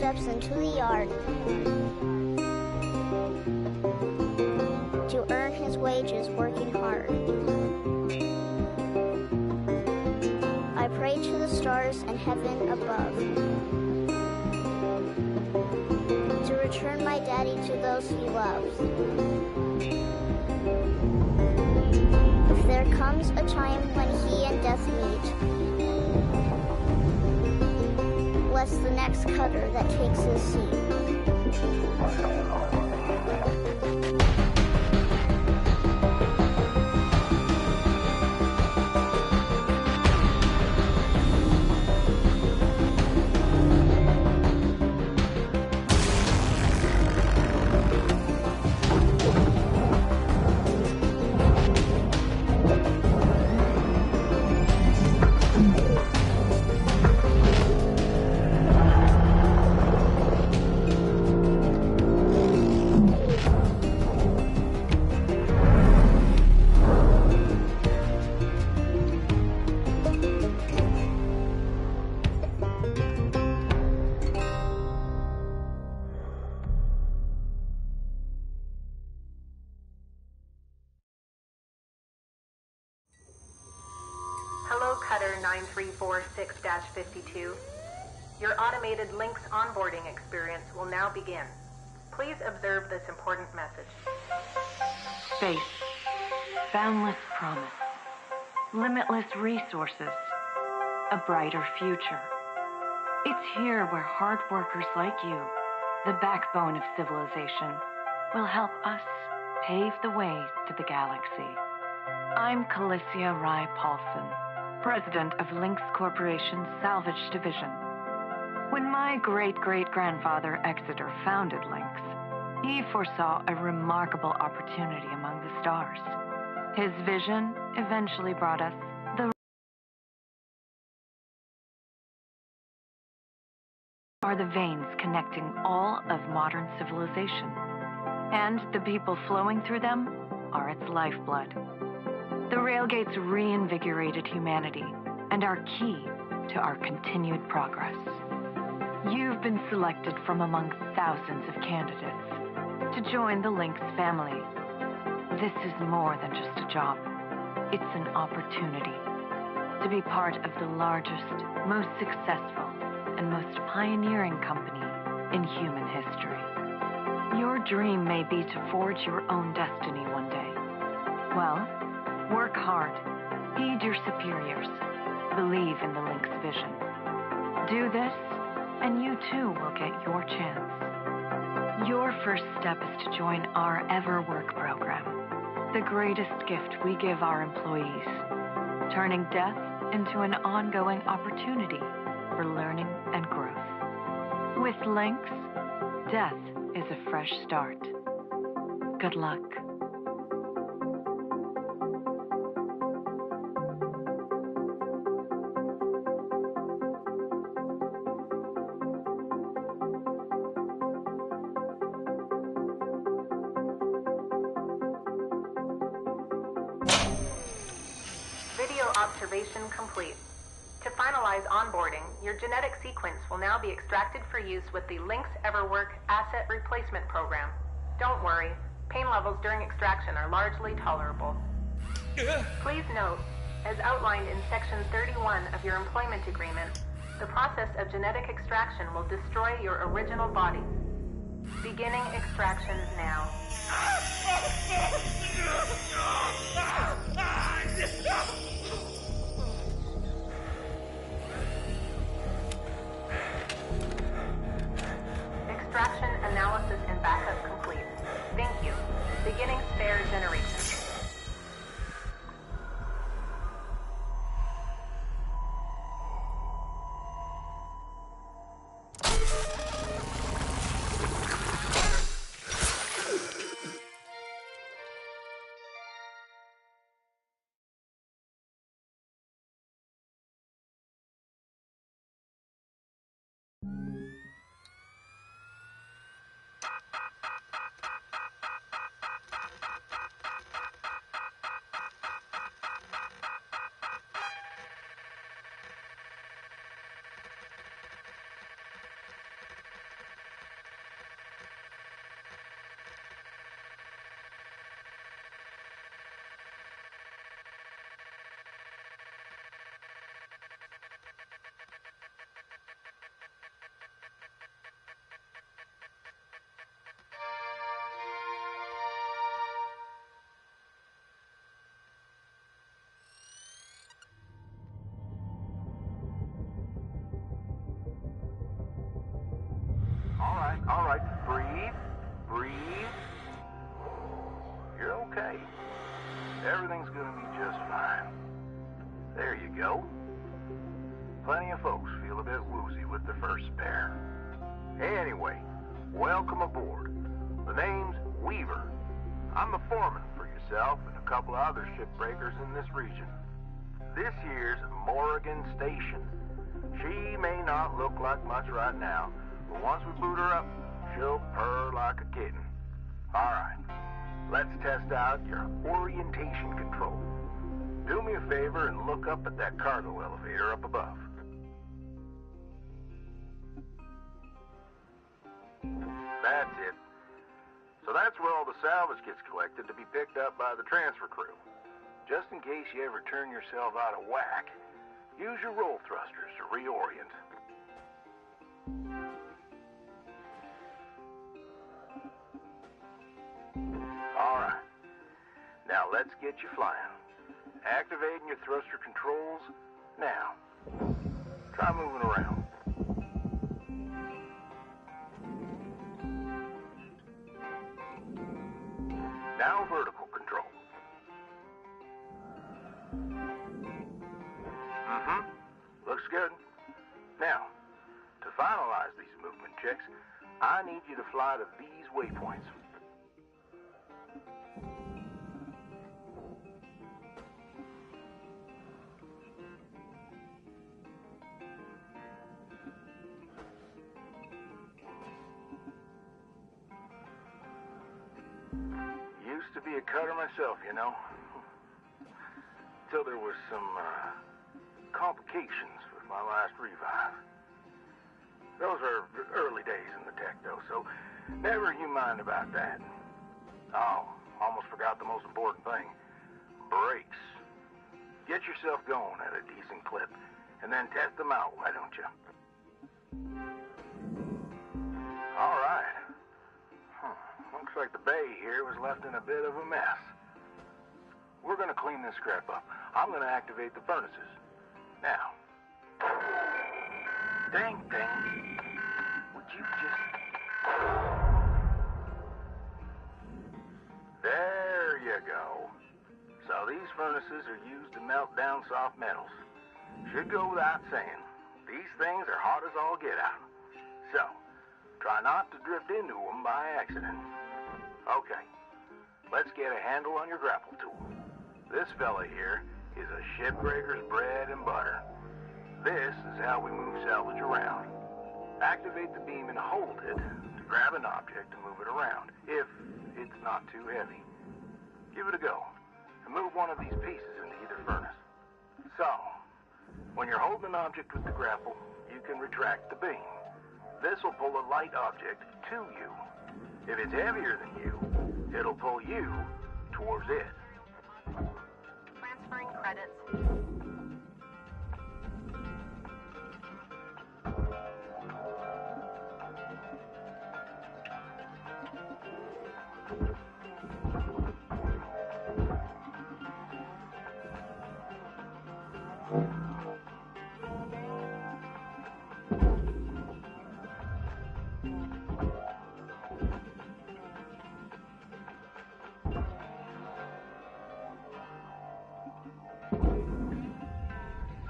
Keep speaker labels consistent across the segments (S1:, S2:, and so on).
S1: steps into the yard to earn his wages working hard. I pray to the stars and heaven above to return my daddy to those he loves. If there comes a time when he and death meet, bless the next cutter that takes his seat.
S2: Hello, Cutter 9346-52. Your automated Lynx onboarding experience will now begin. Please observe this important message.
S3: Space. Boundless promise. Limitless resources. A brighter future. It's here where hard workers like you, the backbone of civilization, will help us pave the way to the galaxy. I'm Calicia Rye Paulson, president of Lynx Corporation's Salvage Division. When my great-great-grandfather Exeter founded Lynx, he foresaw a remarkable opportunity among the stars. His vision eventually brought us the veins connecting all of modern civilization, and the people flowing through them are its lifeblood. The railgates reinvigorated humanity and are key to our continued progress. You've been selected from among thousands of candidates to join the Lynx family. This is more than just a job. It's an opportunity to be part of the largest, most successful, and most pioneering company in human history. Your dream may be to forge your own destiny one day. Well, work hard, heed your superiors, believe in the Lynx vision. Do this, and you too will get your chance. Your first step is to join our Ever Work program, the greatest gift we give our employees, turning death into an ongoing opportunity for learning and growth. With Lynx, death is a fresh start. Good luck.
S2: Video observation complete. To finalize onboarding, your genetic sequence will now be extracted for use with the Lynx EverWork Asset Replacement Program. Don't worry, pain levels during extraction are largely tolerable. Please note, as outlined in Section 31 of your employment agreement, the process of genetic extraction will destroy your original body. Beginning extraction now. Extraction analysis and backup complete. Thank you. Beginning spare generation.
S4: All right, breathe. Breathe. You're okay. Everything's gonna be just fine. There you go. Plenty of folks feel a bit woozy with their first spare. Anyway, welcome aboard. The name's Weaver. I'm the foreman for yourself and a couple of other shipbreakers in this region. This here's Morrigan Station. She may not look like much right now, but once we boot her up, she'll purr like a kitten. All right, let's test out your orientation control. Do me a favor and look up at that cargo elevator up above. That's it. So that's where all the salvage gets collected to be picked up by the transfer crew. Just in case you ever turn yourself out of whack, use your roll thrusters to reorient. All right. Now let's get you flying. Activating your thruster controls now. Try moving around. Now vertical control. Looks good. Now, to finalize these movement checks, I need you to fly to these waypoints. Used to be a cutter myself, you know. Till there was some complications with my last revive. Those are early days in the tech, though, so never you mind about that. Oh, almost forgot the most important thing. Brakes. Get yourself going at a decent clip, and then test them out, why don't you? All right. Looks like the bay here was left in a bit of a mess. We're gonna clean this crap up. I'm gonna activate the furnaces. Now. Dang thing. Would you just... There you go. So these furnaces are used to melt down soft metals. Should go without saying. These things are hot as all get out. So, try not to drift into them by accident. Okay, let's get a handle on your grapple tool. This fella here is a shipbreaker's bread and butter. This is how we move salvage around. Activate the beam and hold it to grab an object and move it around, if it's not too heavy. Give it a go, and move one of these pieces into either furnace. So, when you're holding an object with the grapple, you can retract the beam. This will pull a light object to you. If it's heavier than you, it'll pull you towards it.
S2: Transferring credits.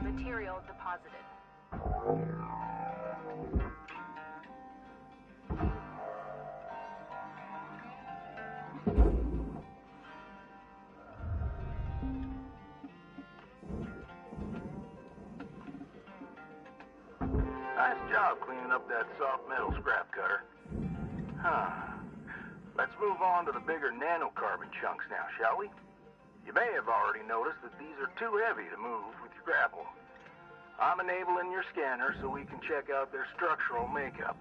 S2: Material deposited.
S4: Nice job cleaning up that soft metal scrap cutter. Let's move on to the bigger nanocarbon chunks now, shall we? You may have already noticed that these are too heavy to move with your grapple. I'm enabling your scanner so we can check out their structural makeup.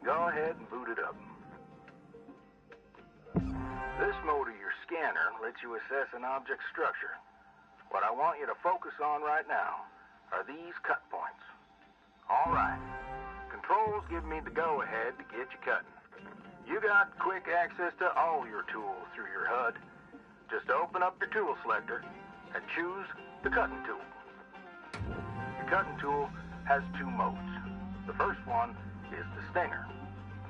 S4: Go ahead and boot it up. This mode of your scanner lets you assess an object's structure. What I want you to focus on right now are these cut points. All right. Controls give me the go-ahead to get you cutting. You got quick access to all your tools through your HUD. Just open up your tool selector and choose the cutting tool. Your cutting tool has two modes. The first one is the stinger.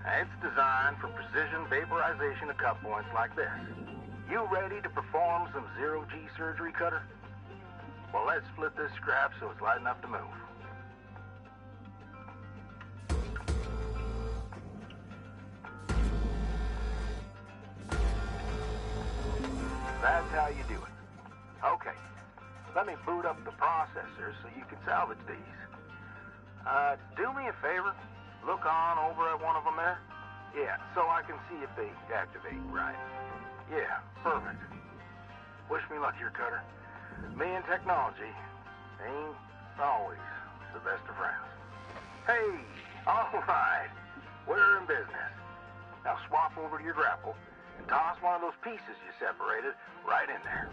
S4: It's designed for precision vaporization of cut points like this. You ready to perform some zero-G surgery, Cutter? Well, let's split this scrap so it's light enough to move. That's how you do it. Okay, let me boot up the processor so you can salvage these. Do me a favor. Look on over at one of them there. Yeah, so I can see if they activate right. Yeah, perfect. Wish me luck here, Cutter. Me and technology ain't always the best of friends. Hey, all right. We're in business. Now swap over to your grapple and toss one of those pieces you separated right in there.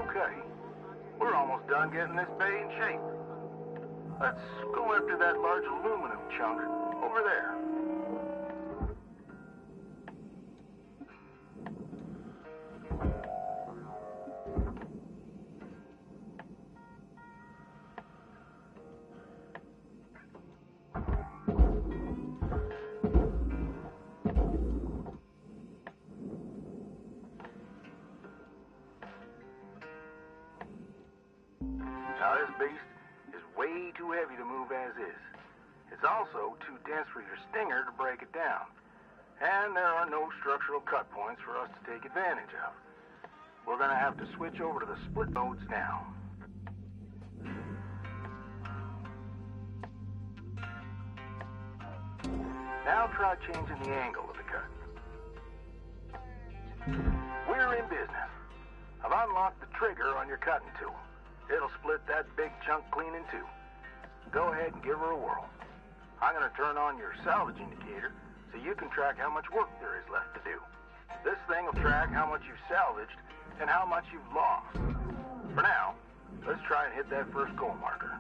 S4: Okay, we're almost done getting this bay in shape. Let's go after that large aluminum chunk over there. Now this beast is way too heavy to move as is. It's also too dense for your stinger to break it down. And there are no structural cut points for us to take advantage of. We're gonna have to switch over to the split modes now. Now try changing the angle of the cut. We're in business. I've unlocked the trigger on your cutting tool. It'll split that big chunk clean in two. Go ahead and give her a whirl. I'm going to turn on your salvage indicator so you can track how much work there is left to do. This thing will track how much you've salvaged and how much you've lost. For now, let's try and hit that first goal marker.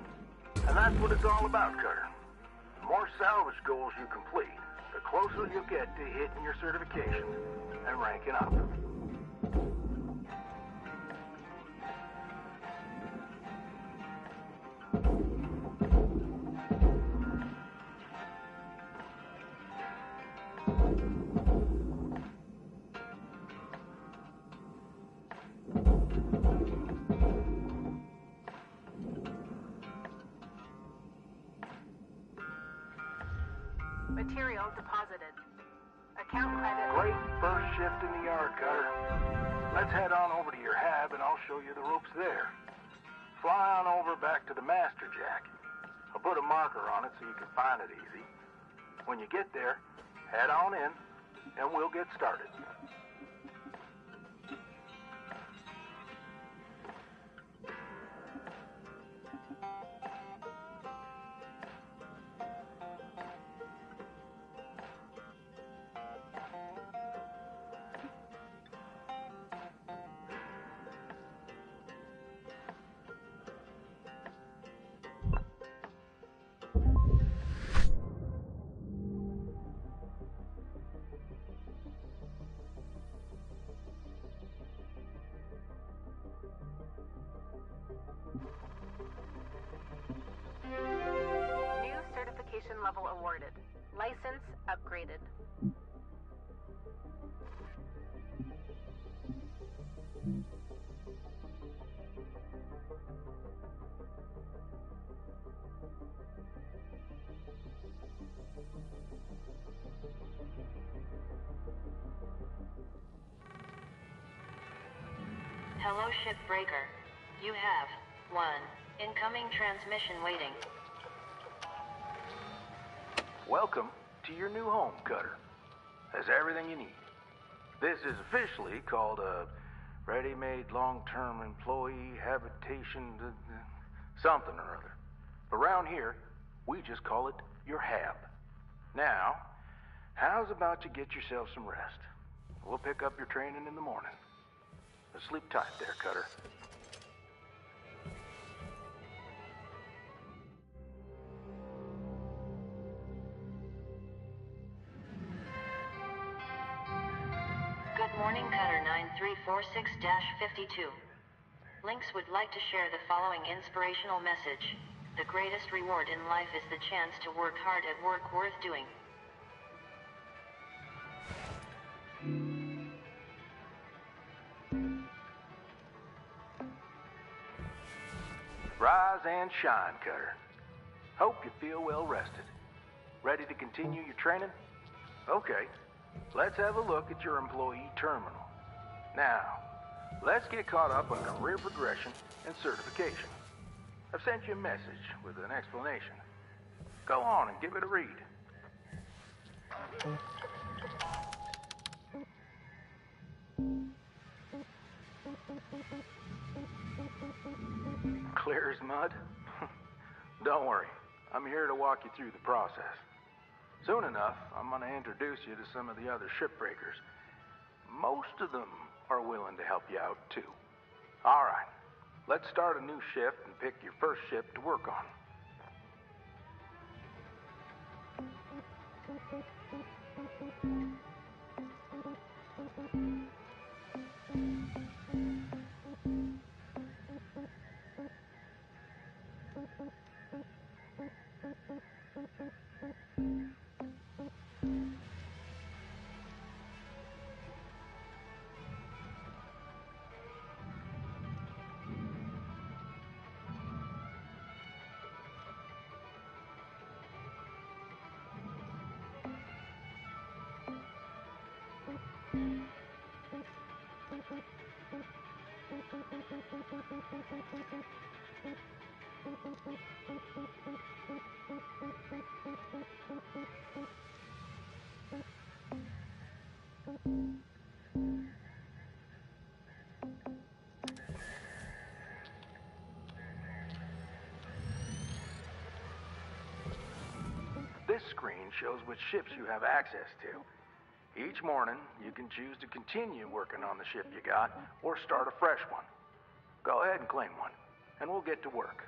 S4: And that's what it's all about, Cutter. The more salvage goals you complete, the closer you'll get to hitting your certifications and ranking up.
S2: Material deposited. Account credit.
S4: Great first shift in the yard, Cutter. Let's head on over to your hab and I'll show you the ropes there. Fly on over back to the master jack. I'll put a marker on it so you can find it easy. When you get there, head on in and we'll get started.
S2: New certification level awarded. License upgraded.
S5: Hello, Shipbreaker. You have one incoming transmission waiting.
S4: Welcome to your new home, Cutter. Has everything you need. This is officially called a
S6: Ready-made long-term employee habitation, something or other. Around here, we just call it your hab. Now, how's about you get yourself some rest? We'll pick up your training in the morning. Sleep tight there, Cutter.
S5: Good morning, Cutter 9346-52. Lynx would like to share the following inspirational message. The greatest reward in life is the chance to work hard at work worth doing.
S6: Rise and shine, Cutter. Hope you feel well rested. Ready to continue your training? Okay, let's have a look at your employee terminal. Now, let's get caught up on career progression and certification. I've sent you a message with an explanation. Go on and give it a read. Clear as mud? Don't worry, I'm here to walk you through the process. Soon enough, I'm going to introduce you to some of the other shipbreakers. Most of them are willing to help you out, too. All right, let's start a new shift and pick your first ship to work on. This screen shows which ships you have access to. Each morning, you can choose to continue working on the ship you got or start a fresh one. Go ahead and claim one, and we'll get to work.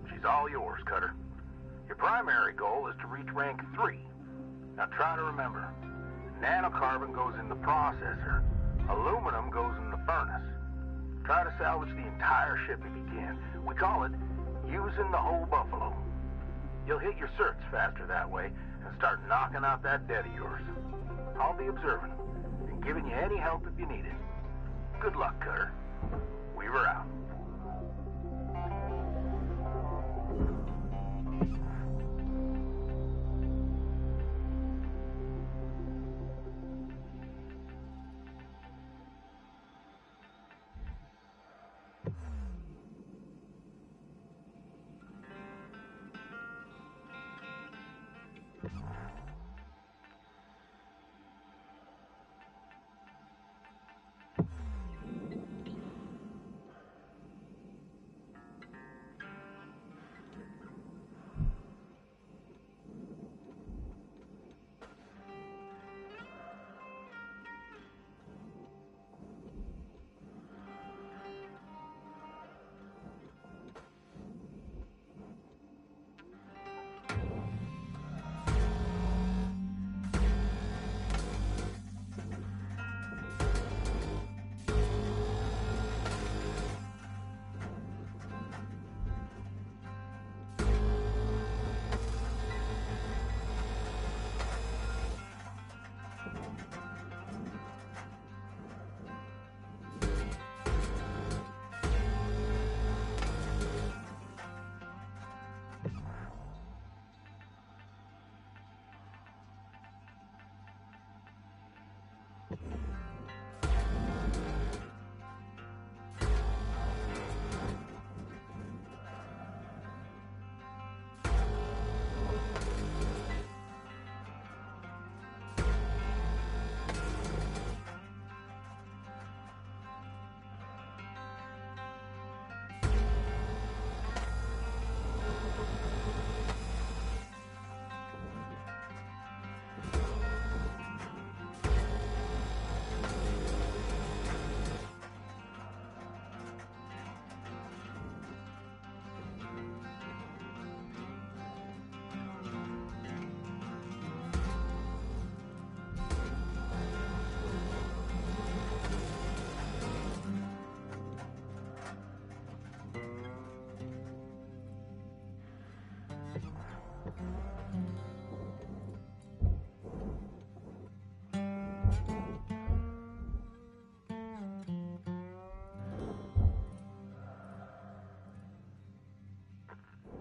S4: She's all yours, Cutter. Your primary goal is to reach rank 3. Now try to remember, nanocarbon goes in the processor, aluminum goes in the furnace. Try to salvage the entire ship if you can. We call it using the whole buffalo. You'll hit your certs faster that way and start knocking out that debt of yours. I'll be observing and giving you any help if you need it. Good luck, Cutter. Weaver out.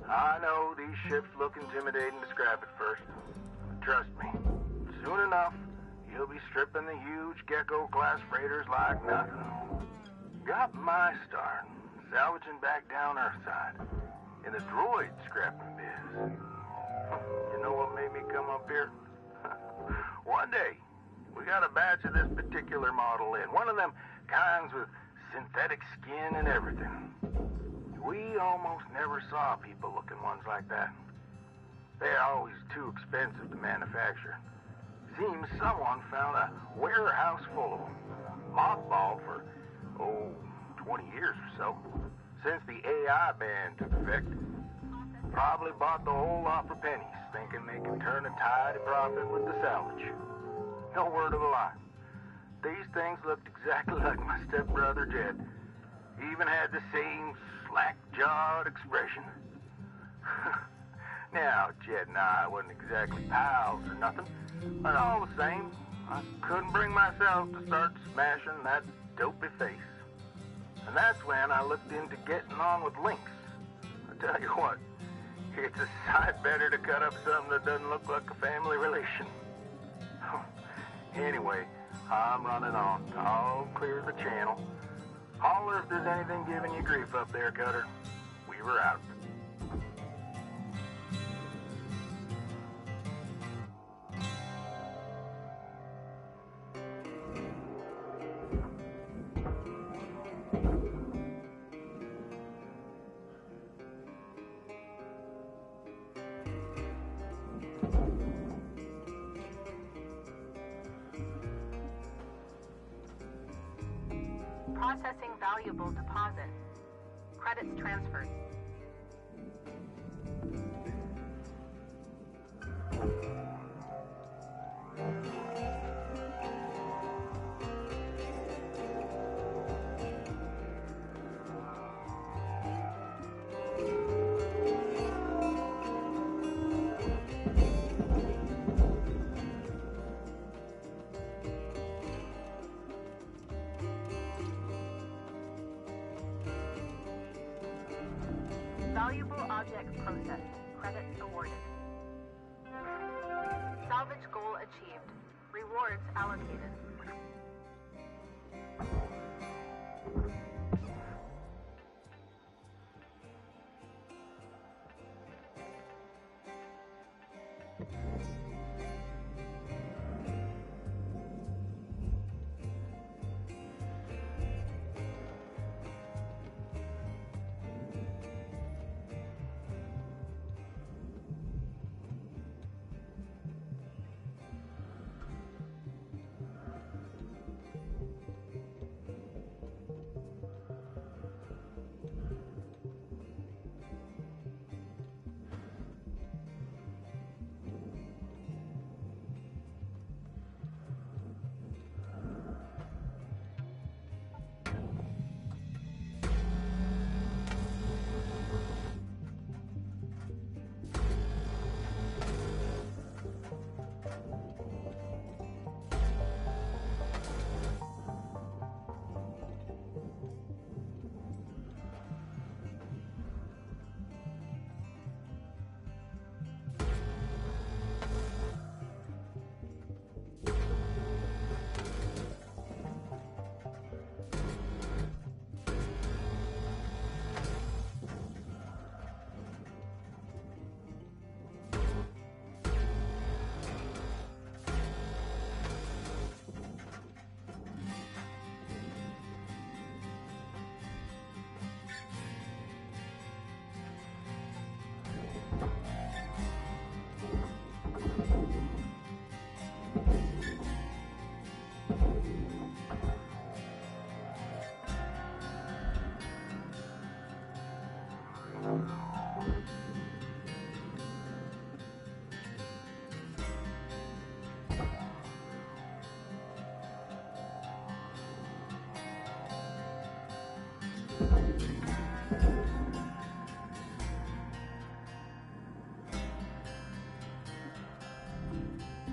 S4: I know these ships look intimidating to scrap at first. But trust me, soon enough, you'll be stripping the huge Gecko-class freighters like nothing. Got my start salvaging back down Earthside in the droid scrapping biz. You know what made me come up here? One day, we got a batch of this particular model in. One of them kinds with synthetic skin and everything. We almost never saw people-looking ones like that. They're always too expensive to manufacture. Seems someone found a warehouse full of them, mothballed for, 20 years or so, since the AI ban took effect. Probably bought the whole lot for pennies, thinking they can turn a tidy profit with the salvage. No word of a lie. These things looked exactly like my stepbrother Jed. Even had the same slack-jawed expression. Now, Jed and I wasn't exactly pals or nothing, but all the same, I couldn't bring myself to start smashing that dopey face. And that's when I looked into getting on with Lynx. I tell you what, it's a sight better to cut up something that doesn't look like a family relation. Anyway, I'm running on. I'll clear the channel. Holler if there's anything giving you grief up there, Cutter. We were out.
S2: Processing valuable deposit. Credits transferred. Valuable object processed. Credits awarded. Salvage goal achieved. Rewards allocated.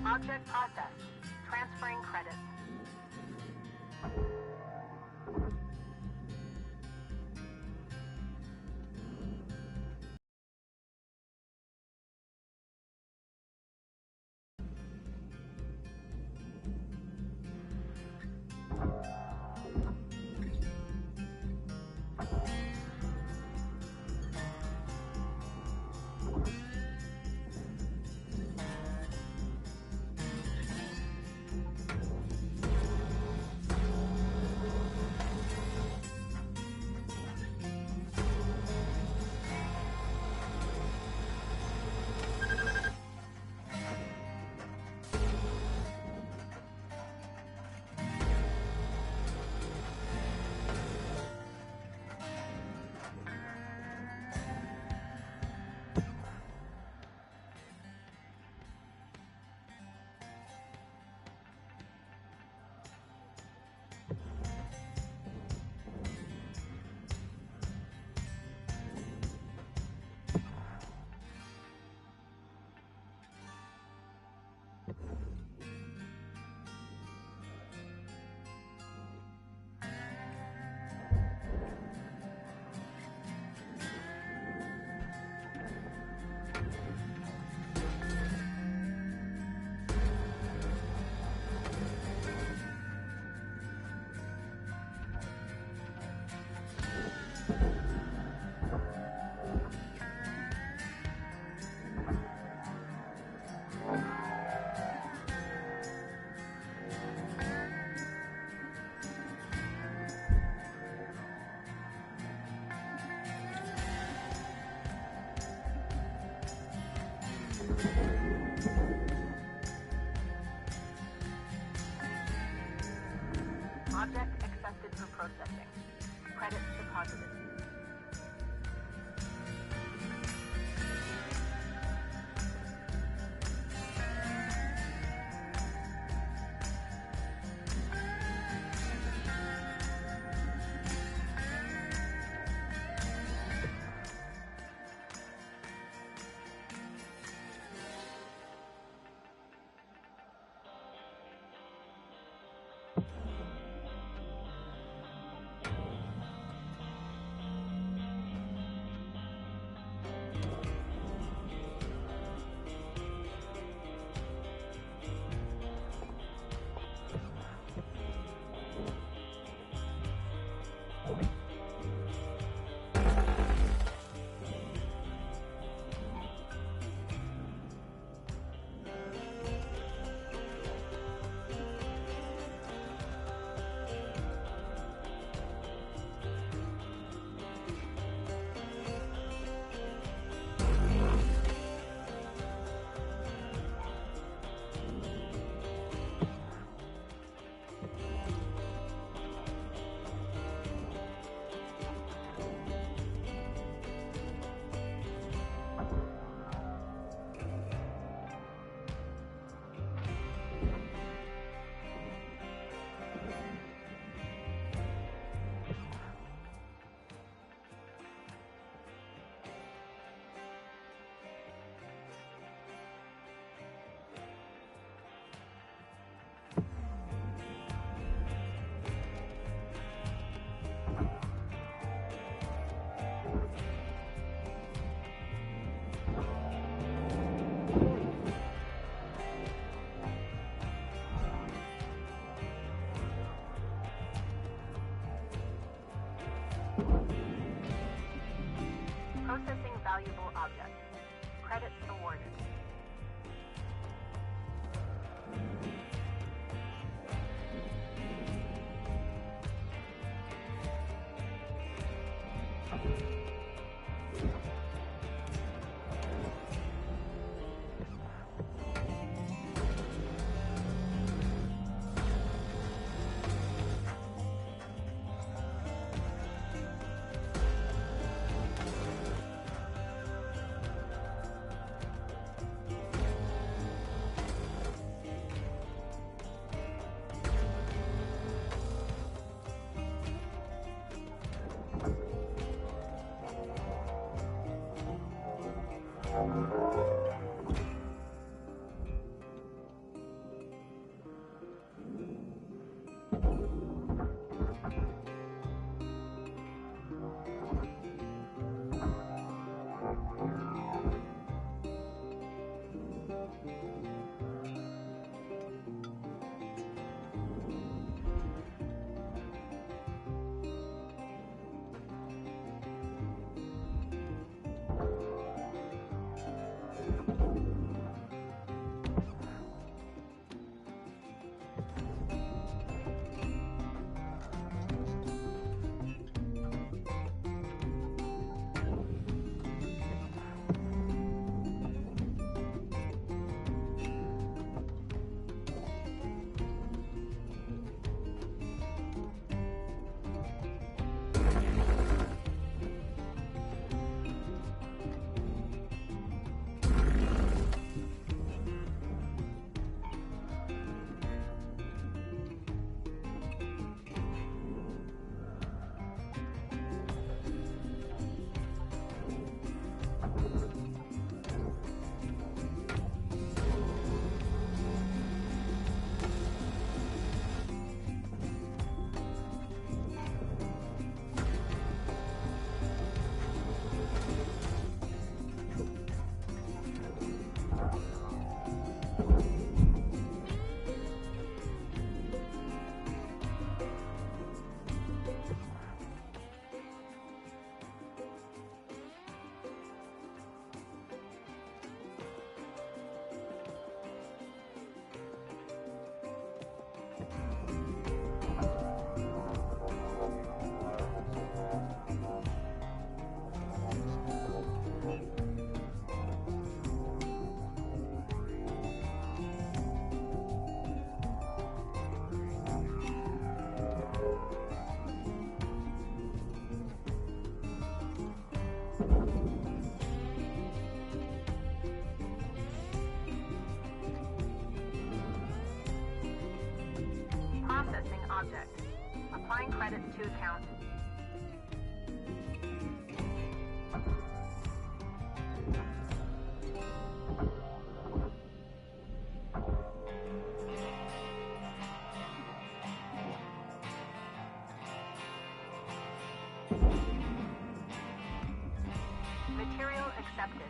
S2: Object processed. Transferring credits. Object accepted for processing. Credits deposited. Processing valuable objects. Credits awarded. credits to account. Material accepted.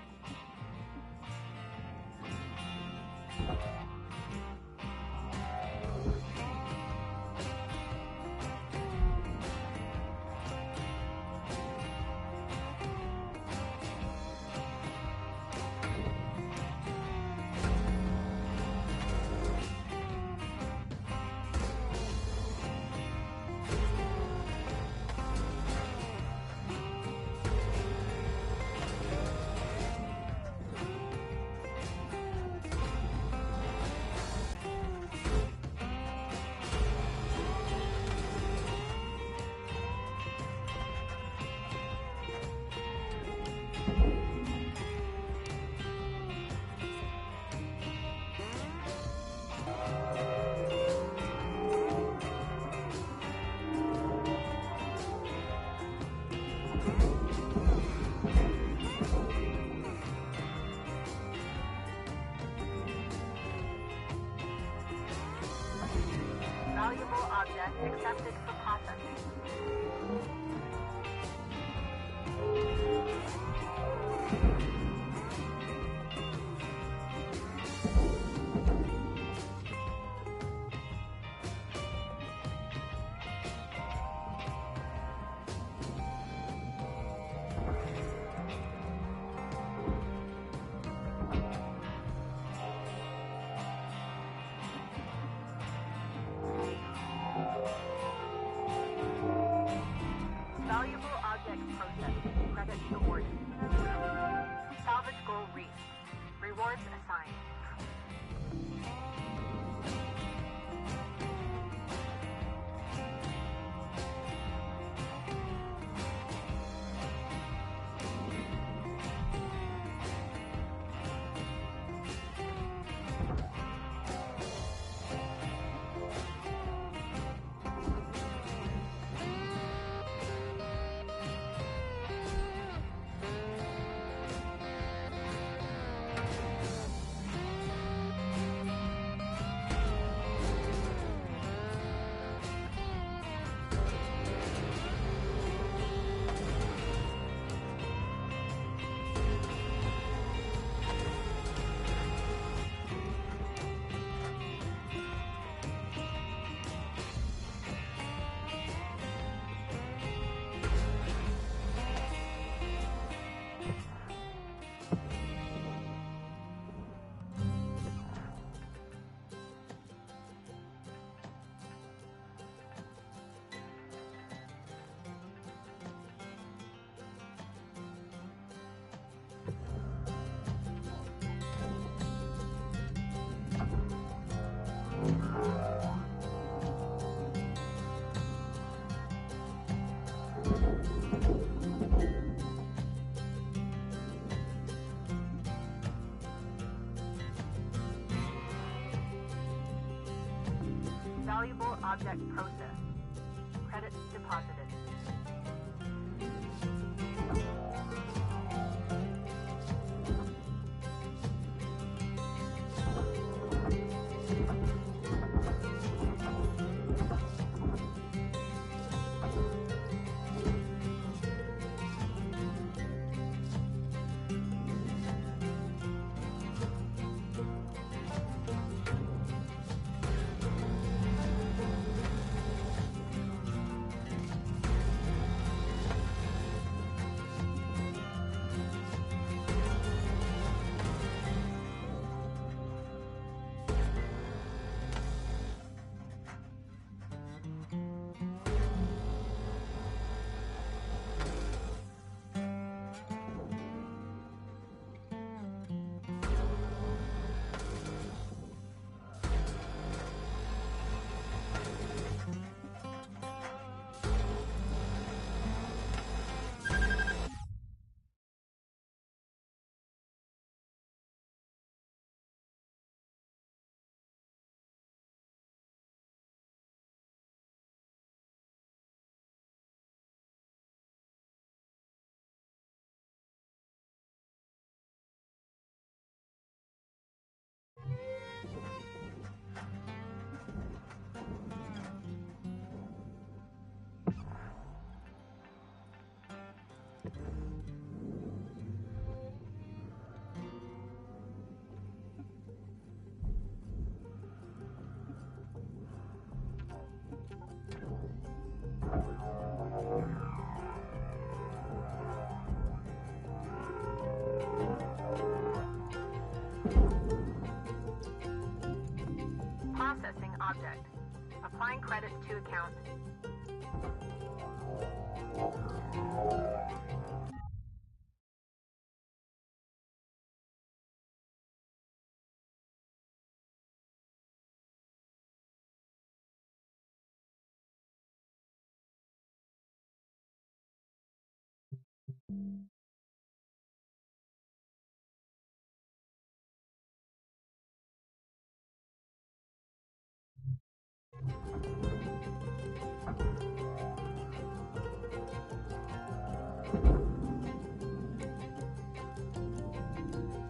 S2: Valuable object accepted for processing. Valuable object processed. Credits awarded. Salvage goal reached. Rewards assigned. Valuable object processed. Credits deposited. object. Applying credits to account.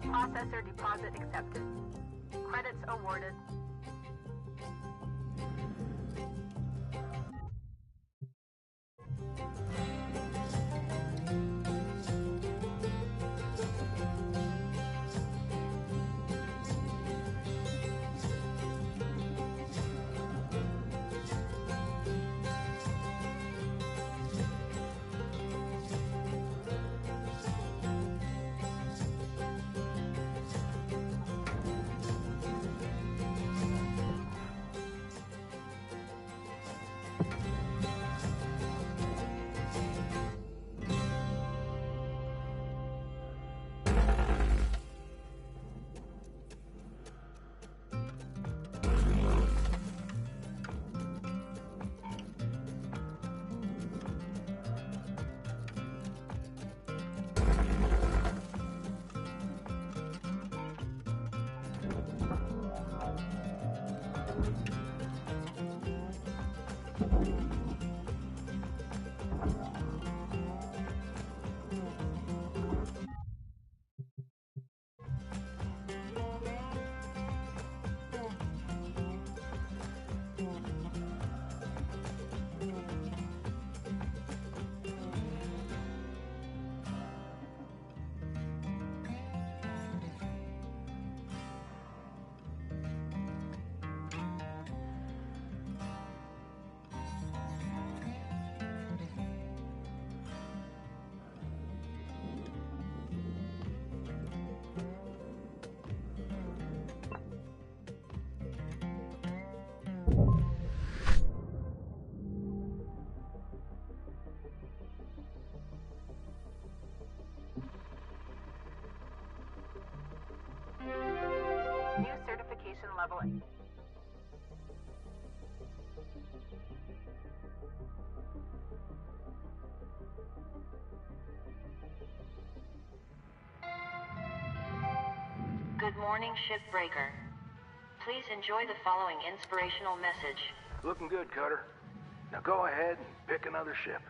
S2: Processor deposit accepted. Credits awarded. New certification level.
S5: Good morning, shipbreaker. Please enjoy the following inspirational message.
S6: Looking good, Cutter. Now go ahead and pick another ship.